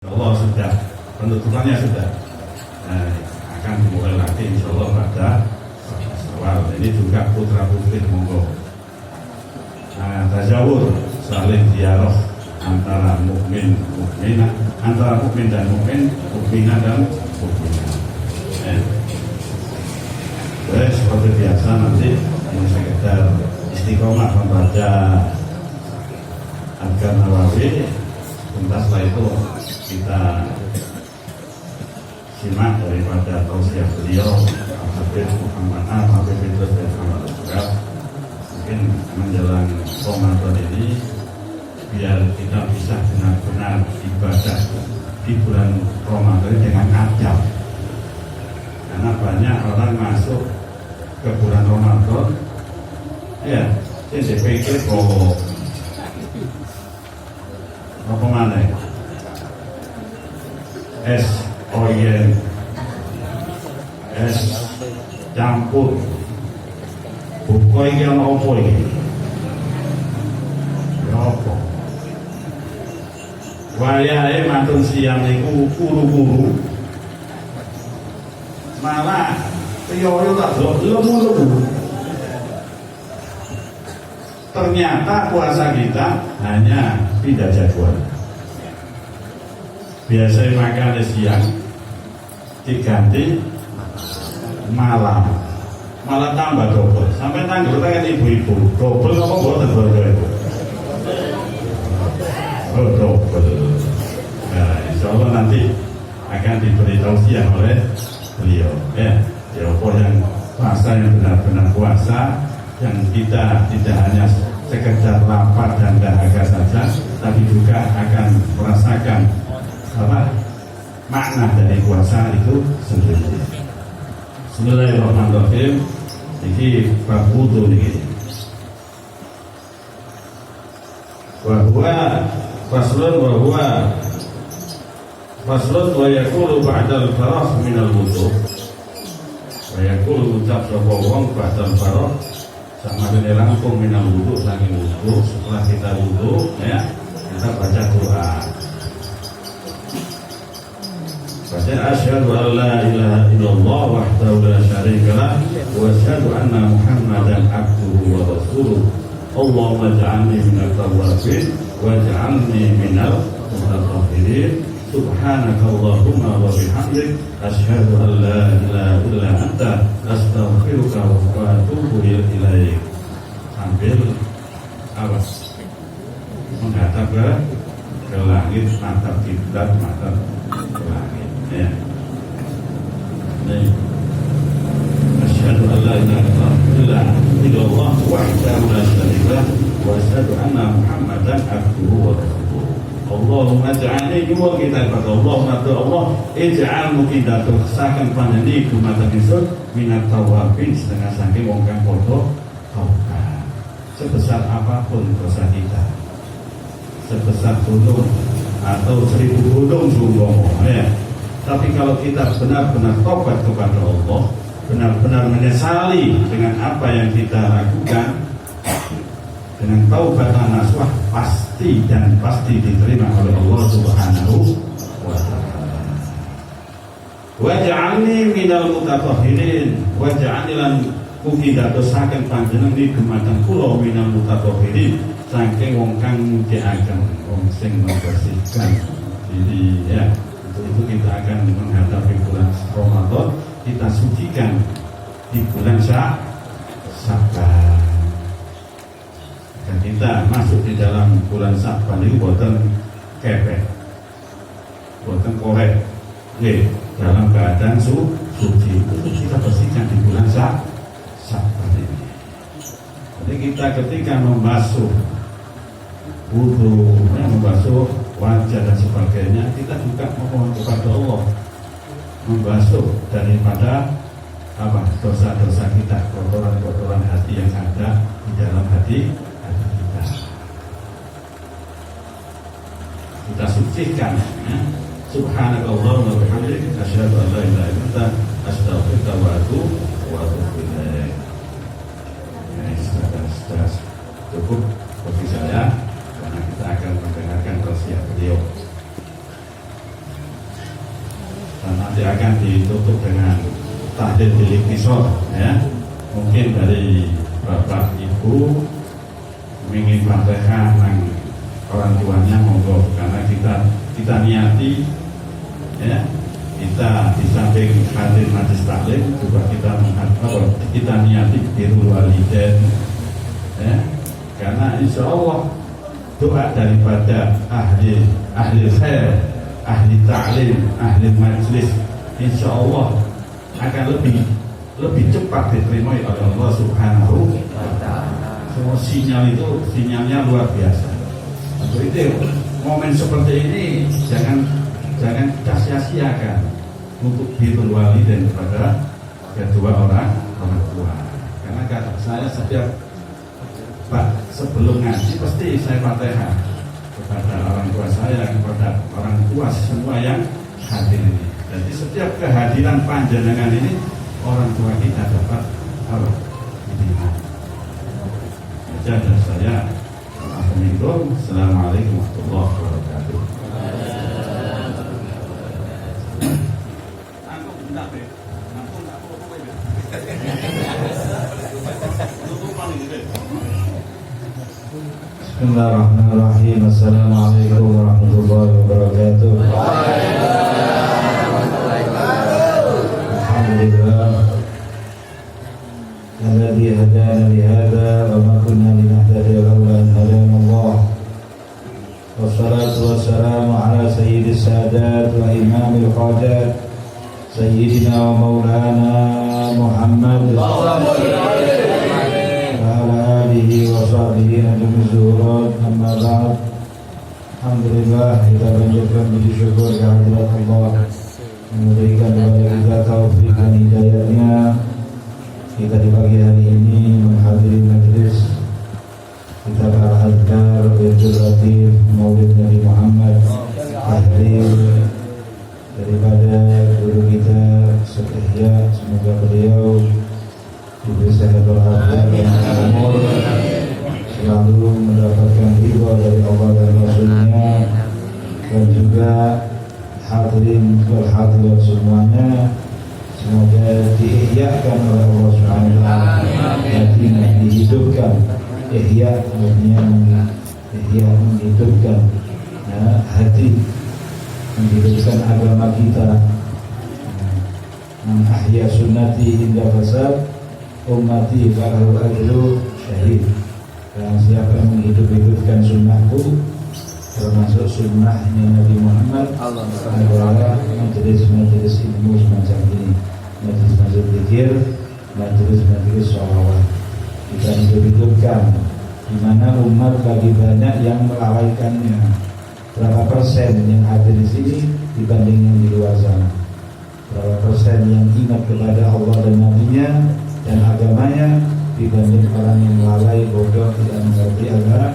Allah sudah, penutupannya sudah akan dimulai lagi insya Allah pada awal. Ini juga putra putri monggo. Tazawur saling dialog antara mukmin mukminah, antara mukmin dan mukmin, mukminah dan mukminah. Seperti biasa nanti ini sekedar istiqomah membaca Adhkar Nawawi. Setelah itu kita simak daripada tausiah beliau Habib Muhammad Habib Idrus dan Muhammad juga. Mungkin menjelang Ramadan ini biar kita bisa benar-benar ibadah di bulan Ramadan dengan adab. Karena banyak orang masuk ke bulan Ramadan ya dia pikir apa mana es oyen es campur buku ini yang apa ini ya apa wayahe mantun siang itu kuru-kuru malah teori tak lemu-lemu. Ternyata puasa kita hanya tidak jadwal. Biasanya makan siang diganti malam, malah tambah double. Sampai tanggal kan ibu-ibu double apa buatan double? Oh double. Nah, insya Allah nanti akan diberitahu siang oleh beliau. Ya, yang puasa yang benar-benar puasa. Yang kita tidak hanya sekedar lapar dan dahaga saja, tapi juga akan merasakan makna dari puasa itu sendiri. Bismillahirrahmanirrahim. Ini bab wudu ini. Bahwa faslun wa yaqulu ba'dal faragh min al-wudu. Wa yaqulu ucap sapa wong ba'dal faragh sama dengan rampung minal wudu, saking wudu. Setelah kita wudu ya kita baca Quran, baca asyhadu an la ilaha illallah wahdahu la syarikalah wa asyhadu anna muhammadan abduhu wa rasuluh. Allahumma ij'alni minat tawwabin waj'alni minal mutatahhirin. Subhanaka Allahumma wa bihamdik asyhadu an la ilaha illa anta astaghfiruka wa atubu ilaik. Sambil awas menghadap ke langit, mata kiblat, mata ke langit ya. Ini asyhadu an la ilaha illallah wahdahu la syarikalah wa asyhadu anna muhammadan abduhu wa rasuluh. Allahumma ij'alni juga kita kepada Allah ij'al kita terkesakan panjani kumata nisur minat tawabin setengah saking wong kang padha taubat. Sebesar apapun dosa kita, sebesar gunung atau 1000 gunung seumpama ya, tapi kalau kita benar-benar taubat kepada Allah, benar-benar menyesali dengan apa yang kita lakukan, dengan taubat nasuh pasti dan pasti diterima oleh Allah Subhanahu wa taala. Waj'alni minal mutatahhirin, waj'alni lan mugi dadosaken panjenengan di dumateng kula minal mutatahhirin, saking wong kang nyucikaken, wong sing membersihkan diri ya. Untuk itu kita akan menghadapi bulan Ramadan, kita sucikan di bulan Sya'ban. Dan kita masuk di dalam bulan Sya'ban itu buatan kepek, buatan korek, dalam keadaan suci. Itu kita bersihkan di bulan Sya'ban ini. Jadi kita ketika membasuh wudu, membasuh wajah dan sebagainya, kita juga memohon kepada Allah membasuh daripada dosa-dosa kita, kotoran-kotoran hati yang ada di dalam hati kita. Kita sucikan ya. Subhanakallahumma wa bihamdik asyhadu an la ilaha illa anta astaghfiruka wa atubu ilaik. Sudah cukup bagi saya karena kita akan mendengarkan tausiah beliau. nanti akan ditutup dengan tahlil bilik kisah ya. Mungkin dari bapak ibu ingin Fatihah nang orang tuanya monggo, karena kita niati ya, kita di samping hadir majlis taklim juga kita niati birrul walidain ya, karena insya Allah doa daripada ahli khair, ahli taklim, ahli majlis insya Allah akan lebih cepat diterima oleh Allah Subhanahu wa Ta'ala. Semua sinyalnya luar biasa. Untuk itu momen seperti ini jangan kita sia-siakan untuk birrul walidain kepada kedua orang tua. Karena kata saya setiap sebelum ngaji pasti saya Fatihah kepada orang tua saya, kepada orang tua semua yang hadir ini. Jadi setiap kehadiran panjenengan ini orang tua kita dapat hidayah. Jadi saya Assalamualaikum warahmatullahi wabarakatuh. Bismillahirrahmanirrahim. Assalamualaikum warahmatullahi wabarakatuh. Alhamdulillah alladzi hadana li hadza wa ma kunna linahtadiya laula an hadana Allah. Wassalatu wassalamu ala sayyidis sadat wa imamil hajat sayyidina wa maulana Muhammad alihi wa sahbihi najmi zuhurat amma ba'd. Alhamdulillah, kita lanjutkan puji syukur kehadirat Allah memberikan kepada kita taufik dan hidayahnya. Kita di pagi hari ini menghadiri majlis kitab Al-Adhkar Wirdul Latif Maulid Nabi Muhammad, tahdir daripada guru kita Syekh, semoga beliau diberi sehat walafiat dan umur, selalu mendapatkan ridha dari Allah dan Rasulnya, dan juga hadirin wal hadirat semuanya, semoga diihyakan oleh Allah Subhanahu wa taala, hatinya dihidupkan, ihya artinya menghidupkan hati, menghidupkan agama kita. Man ahya sunnati inda fasad ummati falahu ajru syahid. Dan siapa yang menghidupkan sunnahku, termasuk sunnahnya Nabi Muhammad, adalah majelis-majelis ilmu semacam ini, majelis-majelis zikir, majelis-majelis sholawat. Kita hidupkan, di mana umat bagi banyak yang melalaikannya. Berapa persen yang hadir di sini dibanding yang di luar sana? Berapa persen yang ingat kepada Allah dan Nabi-Nya dan agamanya dibanding orang yang lalai, bodoh, tidak mengerti agama?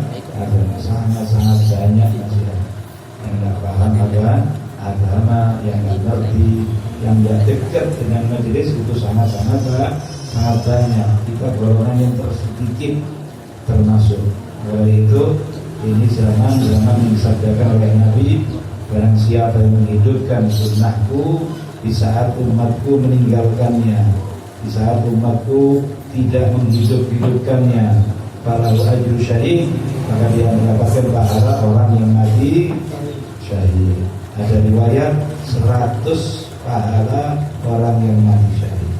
Sangat-sangat banyak masih yang tidak paham agama, yang tidak ngerti, yang tidak dekat dengan majelis, itu sangat banyak. Kita golongan yang tersedikit termasuk. Oleh itu ini zaman yang disabdakan oleh Nabi, barang siapa yang menghidupkan sunnahku di saat umatku meninggalkannya, di saat umatku tidak menghidupkannya, falahu ajru syahid, maka dia mendapatkan pahala orang yang mati syahid. Ada riwayat 100 pahala orang yang mati syahid.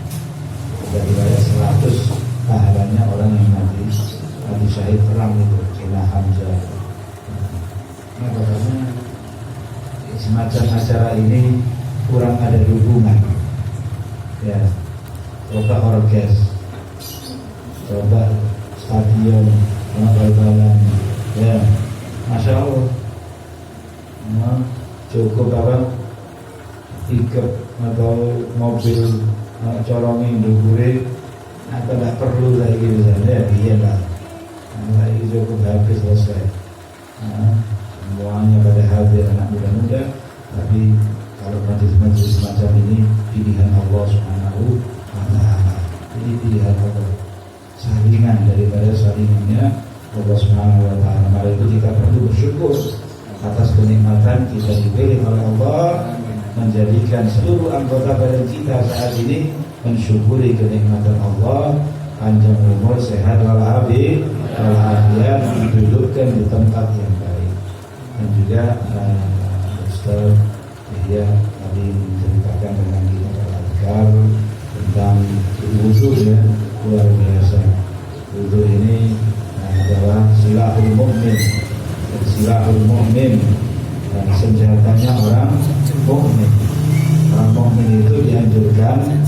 Ada riwayat 100 pahalanya orang yang mati syahid perang itu, Sayyidina Hamzah. Nah, karena semacam acara ini kurang ada dukungan, ya. Coba orkes, coba stadion, bal-balan, ya, masya Allah. Nah, cukup apa? Tiket atau mobil colongin dugure, apa tidak perlu lagi gitu saja, iya lah. Nah, ini cukup habis selesai. Nah, semuanya pada hadir anak muda-muda, tapi kalau majlis-majlis semacam ini pilihan Allah Subhanahu wa taala. Ini pilihan Allah, saringan daripada saringannya Allah Subhanahu wa taala. Maka itu kita perlu bersyukur atas kenikmatan kita dipilih oleh Allah menjadikan seluruh anggota badan kita saat ini mensyukuri kenikmatan Allah, panjang umur, sehat walafiat, didudukkan di tempat yang baik. Dan juga Ustaz Yahya tadi menceritakan dengan kita azkar tentang wudu ya, luar biasa. Wudu ini adalah silahul mukmin, silahul mukmin, dan senjatanya orang mukmin. Orang mukmin itu dianjurkan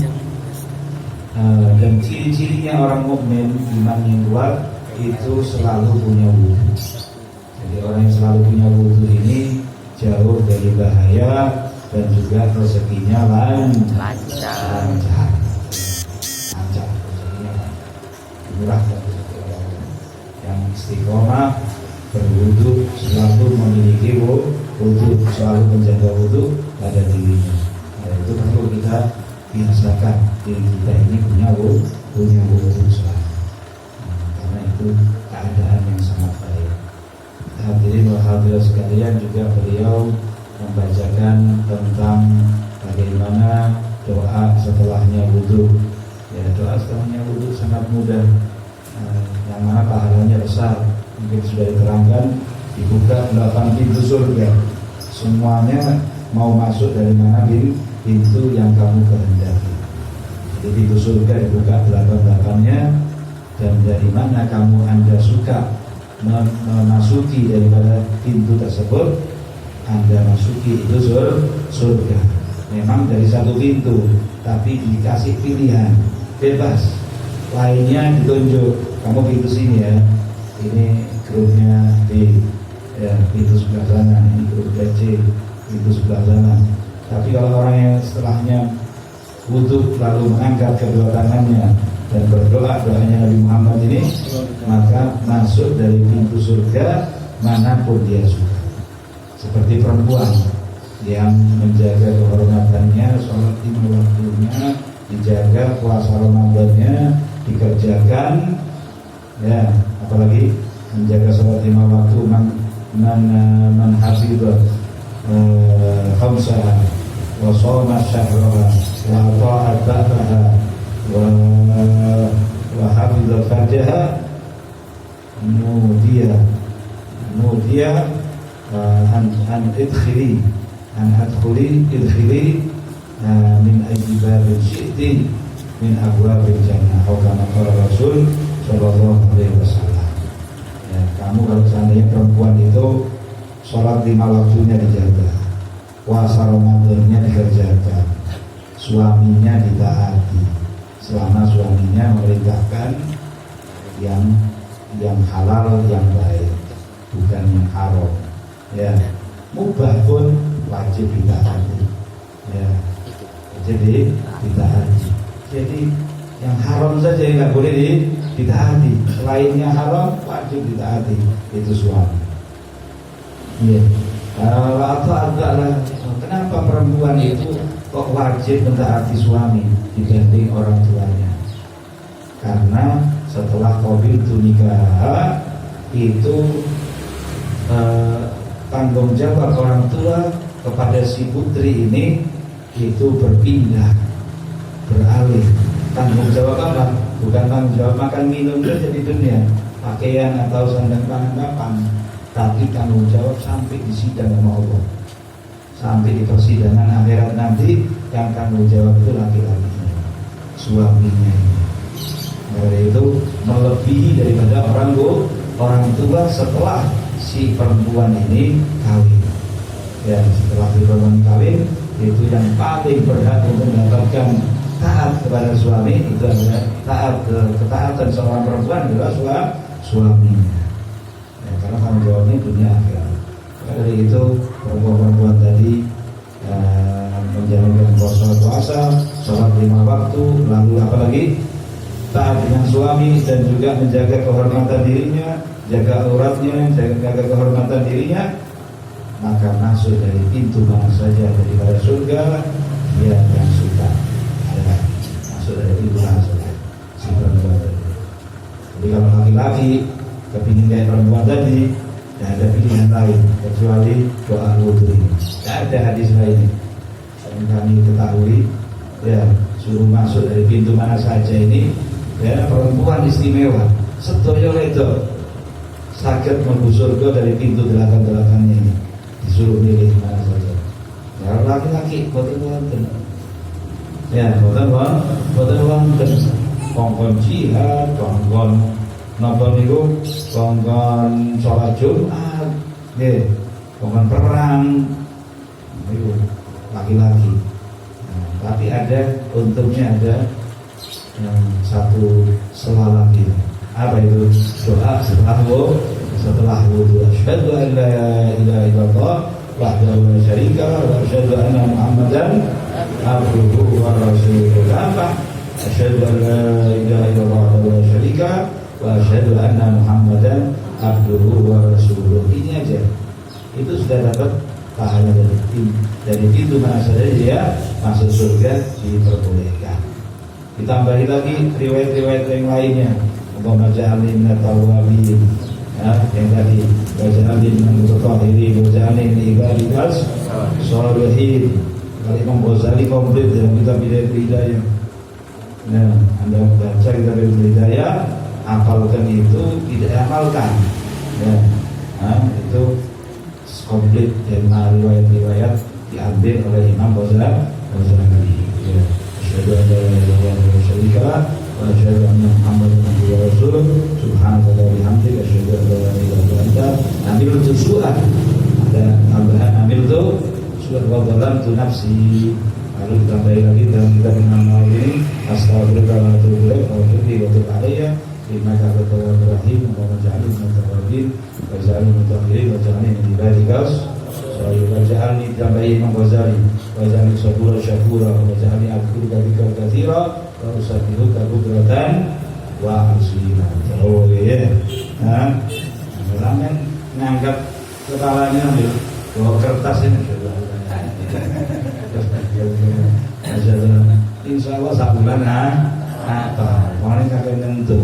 dan ciri-cirinya orang mukmin iman yang kuat itu selalu punya wudu. Jadi orang yang selalu punya wudu ini jauh dari bahaya dan juga rezekinya lancar, rezekinya murah. Yang istiqomah berwudu selalu memiliki wudu, selalu menjaga wudu pada dirinya. Nah, itu perlu kita biasakan diri kita ini punya wudu selalu. Karena itu keadaan yang sangat baik. Hadirin wa hadirat sekalian, juga beliau membacakan tentang bagaimana doa setelahnya wudu. Ya, doa setelahnya wudu sangat mudah, yang mana pahalanya besar. Mungkin sudah diterangkan, dibuka 8 pintu surga. Semuanya mau masuk dari mana pintu yang kamu kehendaki. Jadi pintu surga dibuka 8-8-nya, dan dari mana Anda suka memasuki daripada pintu tersebut, Anda masuki itu surga. Memang dari satu pintu, tapi dikasih pilihan bebas. Lainnya ditunjuk, kamu pintu sini ya, ini grupnya B ya, pintu sebelah sana, ini grupnya C, pintu sebelah sana. Tapi kalau orang yang setelahnya wudu lalu mengangkat kedua tangannya dan berdoa doanya Nabi Muhammad ini, maka masuk dari pintu surga manapun dia suka. Seperti perempuan yang menjaga kehormatannya, sholat 5 waktunya dijaga, puasa Ramadannya dikerjakan, ya, apalagi menjaga sholat 5 waktu, man hafidhah khamsaha wa shoma syahraha wa ta'at ba'daha wa hafidhah farjaha nudiya an idkhili min ayyi babin syi'ti min abwabil jannah, atau kama qala Rasul sallallahu alaihi wasallam. Ya, kamu kalau seandainya perempuan itu sholat 5 waktunya dijaga, puasa Ramadannya dikerjakan, suaminya ditaati selama suaminya memerintahkan yang halal, yang baik, bukan yang haram. Ya, mubah pun wajib ditaati. Ya, jadi ditaati. Jadi yang haram saja nggak boleh ditaati, selainnya haram wajib ditaati, itu suami. Ya, atau adalah kenapa perempuan itu kok wajib mentaati suami dibanding orang tuanya? Karena setelah qabiltu nikah itu tanggung jawab orang tua kepada si putri ini itu berpindah, beralih. Tanggung jawab apa? Bukan tanggung jawab makan minum saja di dunia, pakaian atau sandang pangan kapan, tapi tanggung jawab sampai di sidang sama Allah, sampai di persidangan akhirat nanti. Yang tanggung jawab itu laki-lakinya, suaminya. Dari itu melebihi daripada orang tua setelah si perempuan ini kawin. Ya, setelah si perempuan kawin, itu yang paling berhak untuk mendapatkan taat kepada suami itu adalah ketaatan seorang perempuan adalah suaminya. Ya, karena tanggung jawabnya dunia akhirat. Dari itu perempuan tadi menjalankan puasa, sholat 5 waktu, lalu apalagi taat dengan suami dan juga menjaga kehormatan dirinya, jaga auratnya, jaga kehormatan dirinya, maka masuk dari pintu mana saja daripada surga dia yang suka. Ya, masuk dari pintu mana saja si perempuan tadi. Jadi kalau laki-laki kepingin kayak perempuan tadi, tidak ada pilihan lain kecuali doa wudu ini. Tidak ada hadis lainnya. kami ketahui, ya suruh masuk dari pintu mana saja ini, ya perempuan istimewa, sedoyo itu sakit mlebu surga dari pintu delapan-delapannya ini, disuruh milih mana saja. Kalau laki-laki boten ya boten kongkon jihad, kongkon napa niku, kongkon sholat Jumat, nggih, kongkon perang niku laki-laki. Nah, tapi ada untungnya, ada yang satu selalaki. Apa itu? Doa setelah wudu. Asyhadu an la ilaha illallah wahdahu la syarika lahu wa asyhadu anna Muhammadan abduhu wa rasuluhu. Apa? Asyhadu an la ilaha illallah wahdahu la syarika wa asyhadu anna Muhammadan abduhu wa rasuluhu. Ini aja. Itu sudah dapat pahala dari pintu mana saja dia masuk surga diperbolehkan. Ditambahi lagi riwayat-riwayat yang lainnya. Allahumma ja'alni minat tawwabin, ya, yang tadi waj'alni minal mutatahhirin waj'alni min ibadikas sholihin. Kalau Imam Ghazali komplit dalam kitab Hidayah. Nah, Anda baca kitab Hidayah, hafalkan itu, tidak amalkan, ya, nah, itu komplit dan riwayat-riwayat diambil oleh Imam Ghazali. Ya, asyhadu an la ilaha illallah wa syarika lah wa asyhadu anna Muhammadan abduhu wa rasuluh. Subhanallah wa bihamdihi asyhadu an la ilaha illa anta. Ambil itu surah. Ada tambahan ambil itu surah wa dhalamtu nafsi. Lalu ditambahin lagi dalam kitab Imam Nawawi, astagfirullah wa atubu ilaih wa atubu wa atubu alayya innaka antat tawwabur rahim. Allahumma ja'alni minat tawwabin wa ja'alni minal mutatahhirin wa ja'alni min ibadikas sholihin wa ja'alni, ditambahin Imam Ghazali, wa ja'alni sabura syakura wa ja'alni abduka bika katsira wa usabbihuka bukratan wa asila. Oh iya. Nah, orang ngangkat kepalanya ambil bawa kertas ini. Insya Allah sabulan apa? Kemarin kakek nyentuh,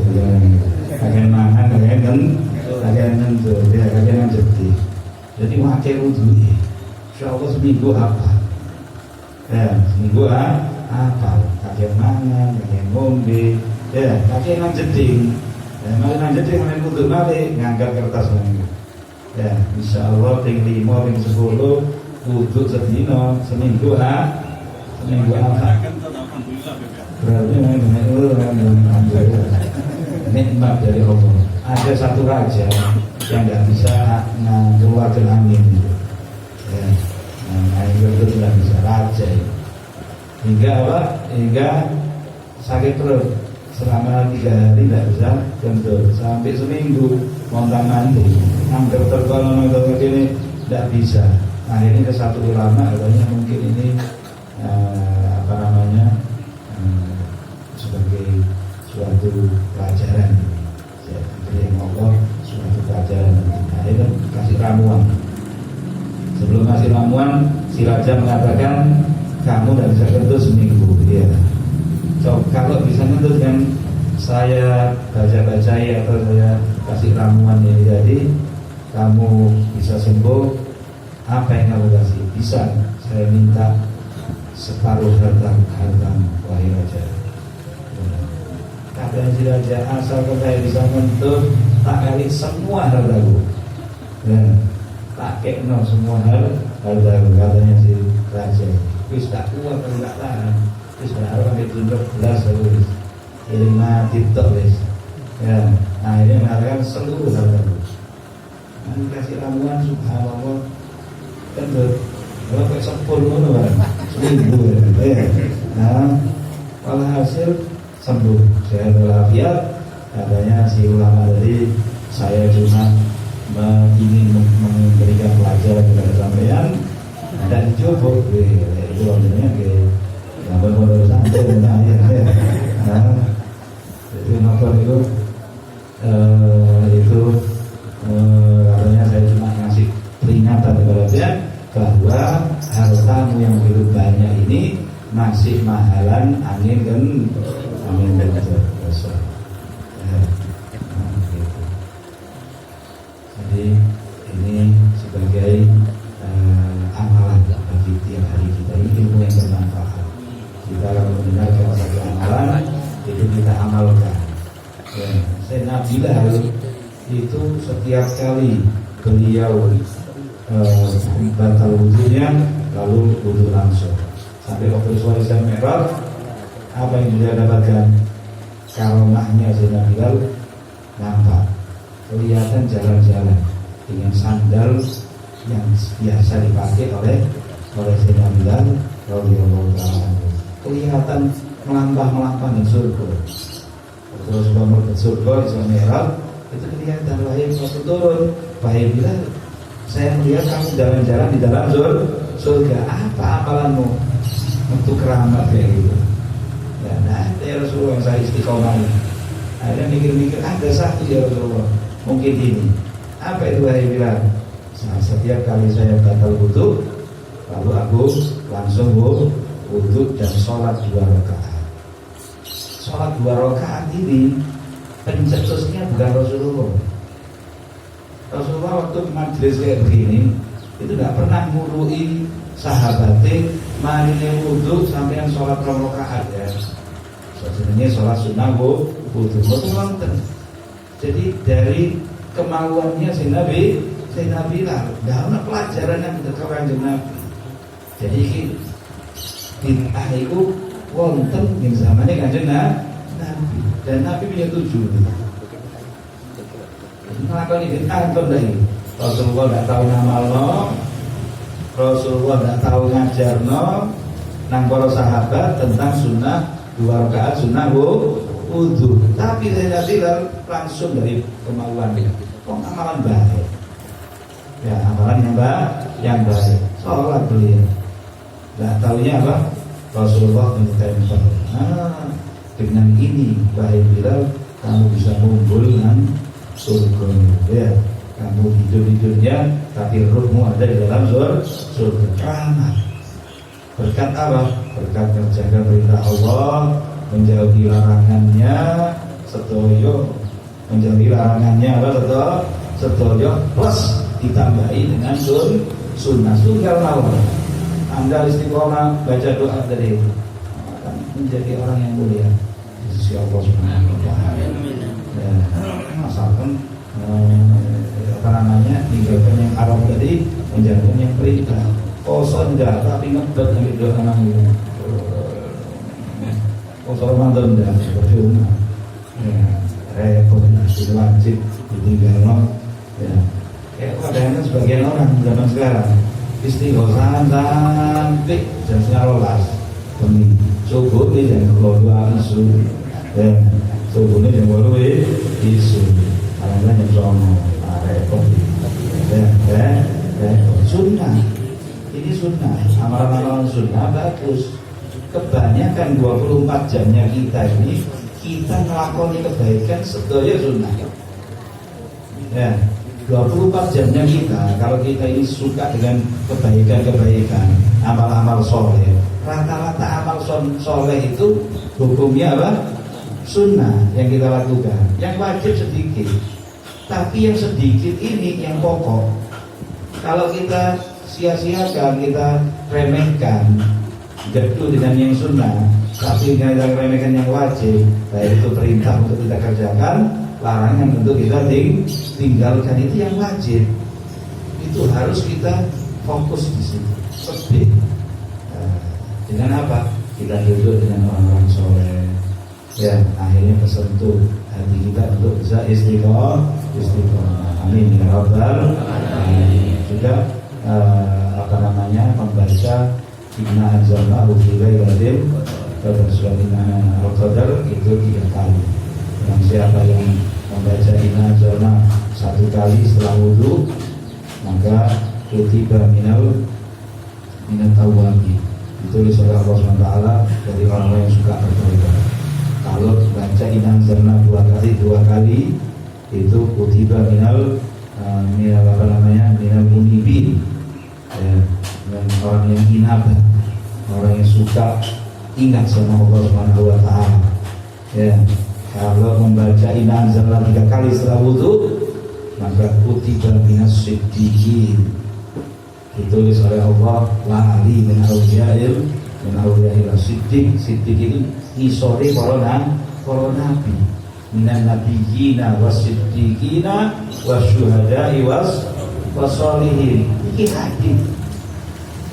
kakek mangan, kakek nyentuh, dia kakek nyentuh. Jadi wakil wudhu. Insya Allah seminggu apa? Ya, seminggu apa? Kakek mangan, kakek ngombe, ya, kakek nyentuh. Malah nyentuh, malah wudhu balik, ngangkat kertas lagi. Ya, insya Allah ting 5, ting 10 wudhu sedino, seminggu seminggu apa? Berarti nikmat dari Allah. Ada satu raja yang nggak bisa keluarkan angin, ya, angin itu tidak bisa, raja hingga apa? Hingga sakit perut selama 3 hari tidak bisa kentut, sampai seminggu montang mandi, hampir tertolong ini tidak bisa. Akhirnya ke satu ulama katanya mungkin ini sebagai suatu pelajaran dari Allah, suatu pelajaran. Akhirnya kasih ramuan. Sebelum kasih ramuan, si raja mengatakan kamu tidak bisa kentut seminggu. Ya. So, kalau bisa kentut kan saya baca-bacai atau saya kasih ramuan ini, jadi kamu bisa sembuh. Apa yang kamu kasih? Bisa saya minta separuh hartamu wahai raja. Kata si raja, asalkan saya bisa kentut, tak kali semua hartaku, ya, tak kekno semua hartaku. Katanya si raja, wis tak kuat, kalau tak tahan, wis harus ambil tunjuk belas, wis ini mati tok wis. Ya, nah ini mengatakan seluruh hartaku. Nanti kasih ramuan, subhanallah, kentut. Kalau kayak sepuluh ngono kan, seminggu ya. Nah, walhasil sembuh, sehat walafiat. Katanya si ulama tadi, saya cuma ingin memberikan pelajaran kepada sampean dan dicoba, itu artinya kayak gambar-gambar santai tentang air. Nah, itu nopo itu katanya saya cuma ngasih peringatan kepada dia bahwa hartamu yang begitu banyak ini masih mahalan angin dan besar. Jadi ini sebagai amalan bagi tiap hari kita, ini ilmu yang bermanfaat. Bilal itu setiap kali beliau batal wudunya lalu wudu langsung. Sampai waktu Isra Mi'raj, apa yang dia dapatkan? Karomahnya Sayyidina Bilal nampak, kelihatan jalan-jalan dengan sandal yang biasa dipakai oleh Sayyidina Bilal radhiyallahu ta'ala. Kelihatan melampah di surga. Terus bangun ke surga Isra Mi'raj, itu kelihatan wahai waktu turun, wahai Bilal, saya melihat kamu jalan-jalan di dalam surga. Apa amalanmu untuk keramat kayak gitu? Ya, nah, ya Rasulullah yang saya istiqomah. Akhirnya mikir-mikir, ada satu ya Rasulullah, mungkin ini. Apa itu wahai Bilal? Nah, setiap kali saya batal wudu, lalu aku langsung wudu dan sholat 2 rakaat. Sholat 2 rakaat ini pencetusnya bukan Rasulullah. Rasulullah waktu majelis kayak begini itu tidak pernah ngurui sahabatnya marine wudu sampai yang sholat 2 rakaat ya. Sebenarnya sholat sunnah wudu wonten. Jadi dari kemauannya si Nabi Bilal, dalam pelajaran yang kita kanjeng Nabi. Jadi bid'ah itu wonten ing zamane kanjeng Nabi dan Nabi punya tujuan. Nglakoni bid'ah ndek. Rasulullah tidak tahu ngamalno, Rasulullah tidak tahu ngajarno nang para sahabat tentang sunnah 2 rakaat sunnah wudu. Tapi Sayyidina Bilal langsung dari kemauan dia. Kok amalan baik? Ya, amalan yang baik. Sholat beliau. Tidak tahunya apa? Rasulullah mentempel. Dengan ini wahai Bilal, kamu bisa mengumpul dengan surga. Ya, kamu hidup-hidupnya, tapi ruhmu ada di dalam surga. Rahmat. Berkat apa? Berkat menjaga perintah Allah, menjauhi larangannya, sedoyo. Menjauhi larangannya apa? Sedoyo plus ditambahi dengan sunnah. Tunggal mawon. Anda istiqomah baca doa dari akan menjadi orang yang mulia di sisi Allah Subhanahu wa taala. Ya, asalkan tinggalkan yang haram tadi, menjalankan yang perintah. Poso enggak, tapi ngebet dari doa namanya. Poso Ramadan enggak seperti umum. Ya, repot, wajib ditinggalkan. Ya, kayak kadang-kadang sebagian orang zaman sekarang istighosah sampai jam 12 demi subuh ini jam 2 isu ya subuh ini jam 2 isu kadang-kadang jam 9 repot ya sunnah ini sunnah amalan-amalan sunnah bagus. Kebanyakan 24 jamnya kita ini kita melakoni kebaikan sedaya sunnah ya. 24 jamnya kita, kalau kita ini suka dengan kebaikan-kebaikan, amal-amal soleh, rata-rata amal soleh itu hukumnya apa? Sunnah yang kita lakukan. Yang wajib sedikit, tapi yang sedikit ini yang pokok. Kalau kita sia-siakan, kita remehkan, gedu dengan yang sunnah, tapi kita remehkan yang wajib, baik itu perintah untuk kita kerjakan, larangan untuk kita tinggalkan, itu yang wajib. Itu harus kita fokus di situ. Lebih dengan apa? Kita duduk dengan orang-orang soleh. Ya, akhirnya kesentuh hati kita untuk bisa istiqomah. Amin ya rabbal alamin. Juga membaca Inna anzalnahu fi lailatin qadar, surat Inna al-Qadar itu 3 kali. Dan siapa yang membaca Inna anzalna 1 kali setelah wudu, maka kutiba minal tawwabi, ditulis oleh Allah SWT dari orang-orang yang suka bertaubat. Kalau baca Inna anzalna 2 kali itu kutiba minal munibin, ya, dan orang yang inabah, orang yang suka ingat sama Allah SWT. Ya, kalau membaca Inna anzalna 3 kali setelah wudu, maka kutiba minas siddiqin, ditulis oleh Allah lali min awliyail siddiq. Siddiq itu ngisori para nabi. minan nabiyyina wasiddiqina wasyuhada'i wasolihin. Iki hadis.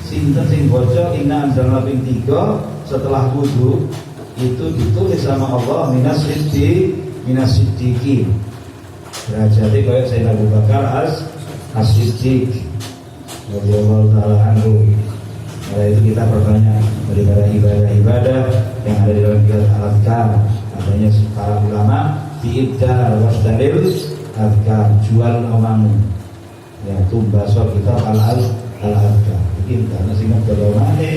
Sinten sing baca inna anzalna ping 3 setelah wudu itu ditulis sama Allah minas siddiqin. Derajatnya kayak Sayyidina Abu Bakar as-Siddiq radhiyallahu taala anhu. Karena itu kita perbanyak daripada ibadah-ibadah yang ada di dalam kitab al-Adhkar. Adanya para ulama diibdal wasdalil adhkar, jual omamu. Ya tumbaso kita al-Adhkar. Mungkin karena sing berdomane,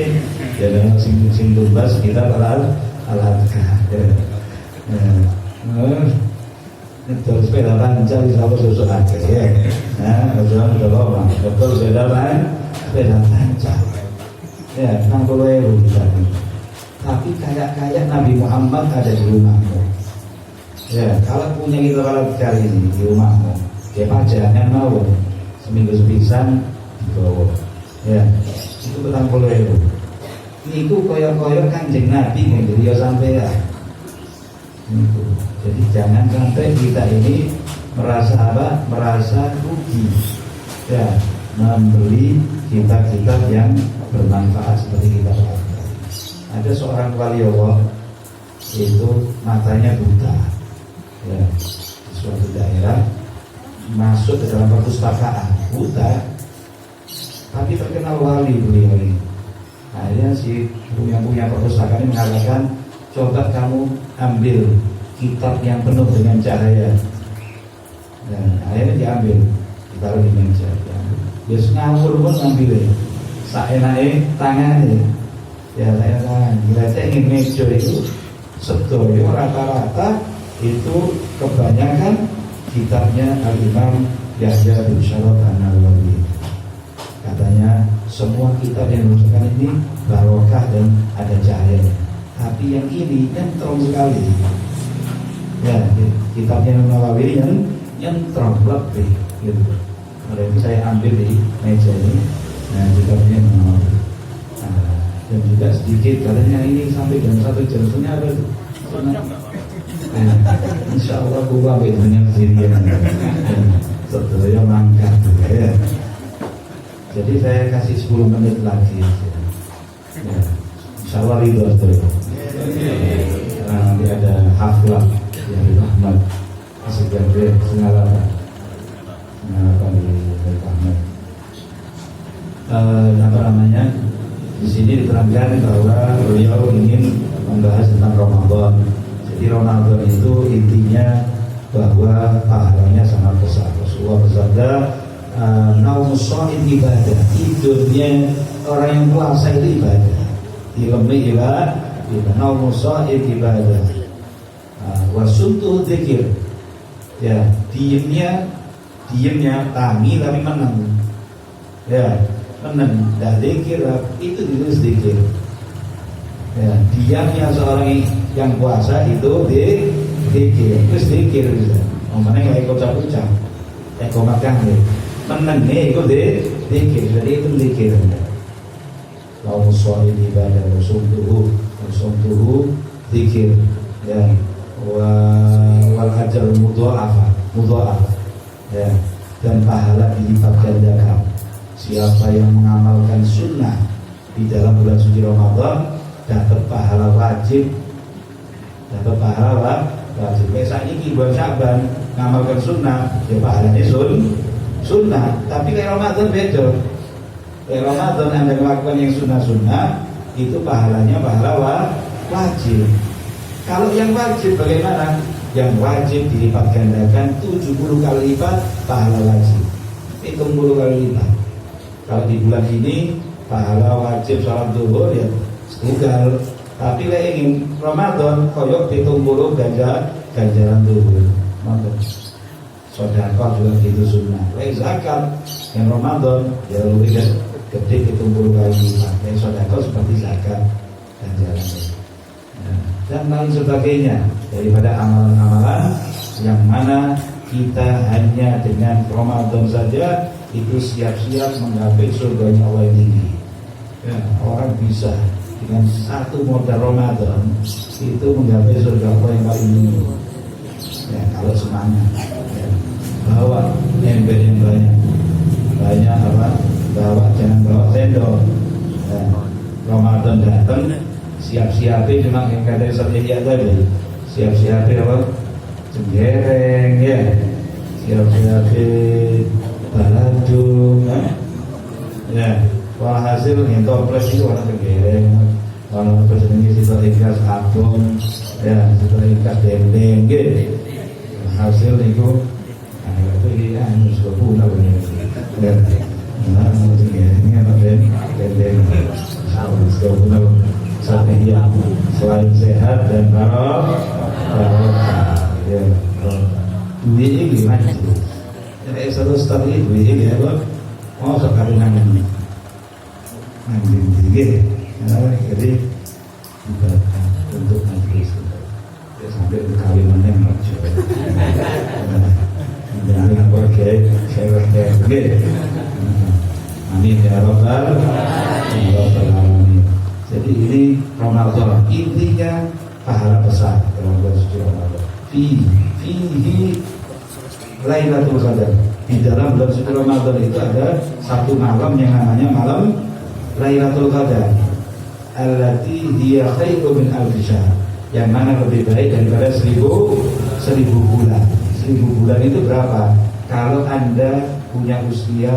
ya dengan sing tumbas kita al-Adhkar. Betul sepeda lancar sama susu akeh ya. Nah, jangan berlomba. Betul sepeda lancar. Ya, 60.000 kita. Tapi kayak Nabi Muhammad ada di rumahmu. Ya, kalau punya kita kali ini di rumahmu, ya pajangan mau seminggu sepisan dibawa. Ya, itu 60.000. Itu koyo-koyo Kanjeng Nabi yang dia sampai ya. Itu. Jadi jangan sampai kita ini merasa apa? Merasa rugi. Ya, membeli kitab-kitab yang bermanfaat seperti kita lakukan. Ada seorang wali Allah itu matanya buta, ya, di suatu daerah masuk ke dalam perpustakaan buta, tapi terkenal wali beliau ini. Akhirnya si punya perpustakaan ini mengatakan, coba kamu ambil kitab yang penuh dengan cahaya. Dan akhirnya diambil, ditaruh di meja. Dia ngawur pun ngambilnya. Saenake tangane. Ya saya tangan. Kita ingin meja itu sedoyo rata-rata itu kebanyakan kitabnya Al-Imam Yahya bin Syaraf An-Nawawi. Katanya semua kitab yang dirumuskan ini barokah dan ada cahayanya. Tapi yang ini nyentrom sekali. Ya, kitabnya Nawawi yang nyentrom lebih gitu. Oleh itu saya ambil di meja ini. Nah, kitabnya Nawawi. Nah, dan juga sedikit katanya ini sampai jam 1 jam setengah ada tuh. Insya Allah gue ambil dengan sendirian. Sebenarnya mangkat ya. Jadi saya kasih 10 menit lagi. Ya, insya Allah ridho tuh. Karena nanti ada haflah dari Rahmat Asik Gandre Sengalapan di Rahmat. Apa namanya? Di sini diterangkan bahwa beliau ingin membahas tentang Ramadan. Jadi Ramadan itu intinya bahwa pahalanya sangat besar. Rasulullah bersabda, naumus shaim ibadah. Tidurnya orang yang puasa itu ibadah. Ilmi ibadah, naumus shaim ibadah. Wasumtu dzikir. Ya, diamnya tangi tapi menang. Ya, menang. Dan dzikir itu ditulis dzikir. Ya, diamnya seorang yang puasa itu dzikir. Terus dzikir bisa. Omane kayak ucap-ucap. Kayak makan deh. Menangnya itu dzikir. Jadi itu dzikir. Kalau soal ibadah sumtuhu dzikir. Ya, wal ajr mudha'af. Ya, dan pahala dilipat gandakan. Siapa yang mengamalkan sunnah di dalam bulan suci Ramadan dapat pahala wajib. Kayak saat ini bulan Sya'ban mengamalkan sunnah, ya pahalanya sunnah. Tapi kayak Ramadan beda. Kayak Ramadan Anda melakukan yang sunnah itu pahalanya pahala wajib. Kalau yang wajib bagaimana? Yang wajib dilipat gandakan 70 kali lipat pahala wajib. 70 kali lipat. Kalau di bulan ini pahala wajib salat zuhur ya setunggal. Tapi lek ingin Ramadan koyok 70 ganjaran zuhur. Maka sedekah juga itu sunnah. Lek zakat yang Ramadan ya lebih gede 70 kali lipat. Lek sedekah seperti zakat ganjaran. Dan lain sebagainya daripada amalan-amalan yang mana kita hanya dengan Ramadan saja itu siap-siap menggapai surganya Allah yang tinggi. Ya, orang bisa dengan satu modal Ramadan itu menggapai surga Allah yang paling tinggi. Ya, kalau semangat ya. Bawa ember yang banyak apa? Bawa, jangan bawa sendok ya. Ramadan datang siap-siapin cuma yang kata Satya tadi, siap-siapin apa? Cenggereng ya, siap-siapin baladung ya. Walhasil yang toples itu warna cenggereng, warna presiden kita ikas abon ya, kita ikas dendeng gitu. Hasil itu ini harus berguna benar. Nah, cenggerengnya apa dendeng harus berguna. Satya selain sehat dan barokah ya. Duit ini gimana sih? Jadi terus tadi duit ini apa? Oh sekali nanti gitu. Jadi ibaratkan untuk majelis ya, sampai berkali meneng macam. Jangan pakai cewek gitu. Amin ya robbal alamin. Jadi ini Ramadan, intinya pahala besar dalam bulan suci Ramadan. Fihi Lailatul Qadar. Di dalam bulan suci Ramadan itu ada satu malam yang namanya malam Lailatul Qadar. Allati hiya khairu min alfi syahr. Yang mana lebih baik daripada seribu bulan. 1000 bulan itu berapa? Kalau Anda punya usia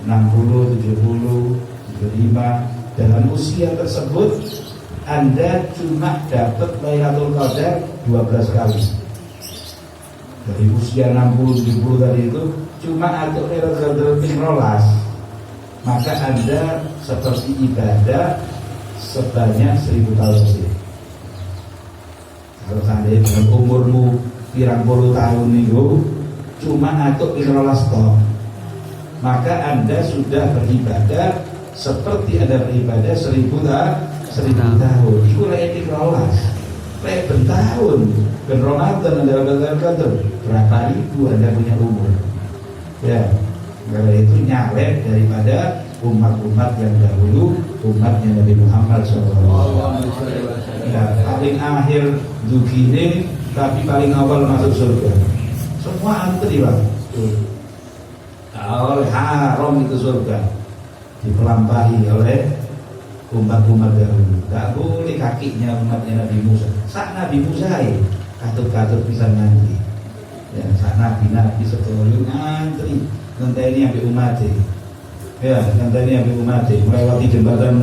60, 70, 75, dalam usia tersebut Anda cuma dapat Lailatul Qadar 12 kali. Dari usia 60, 70 tadi itu cuma atau Lailatul Qadar 15, maka Anda seperti ibadah sebanyak 1000 tahun lebih. Kalau seandainya dengan umurmu pirang puluh tahun itu cuma atau 15 tahun, maka Anda sudah beribadah seperti ada beribadah 1000 tahun. Itu layak dikelola. Layak bertahun. Dan Ramadan adalah betul-betul berapa ribu Anda punya umur. Ya, karena itu nyalek daripada umat-umat yang dahulu, umatnya Nabi Muhammad SAW. Ya, paling akhir begini, tapi paling awal masuk surga. Semua antri Pak. Oleh haram itu surga dipelampahi oleh umat-umat dahulu. Tak boleh kakinya umatnya Nabi Musa. Saat Nabi Musa katut-katut bisa nanti. Ya, saat Nabi sekeliling antri ngenteni sampai umat. Ya, ngenteni sampai umat melewati jembatan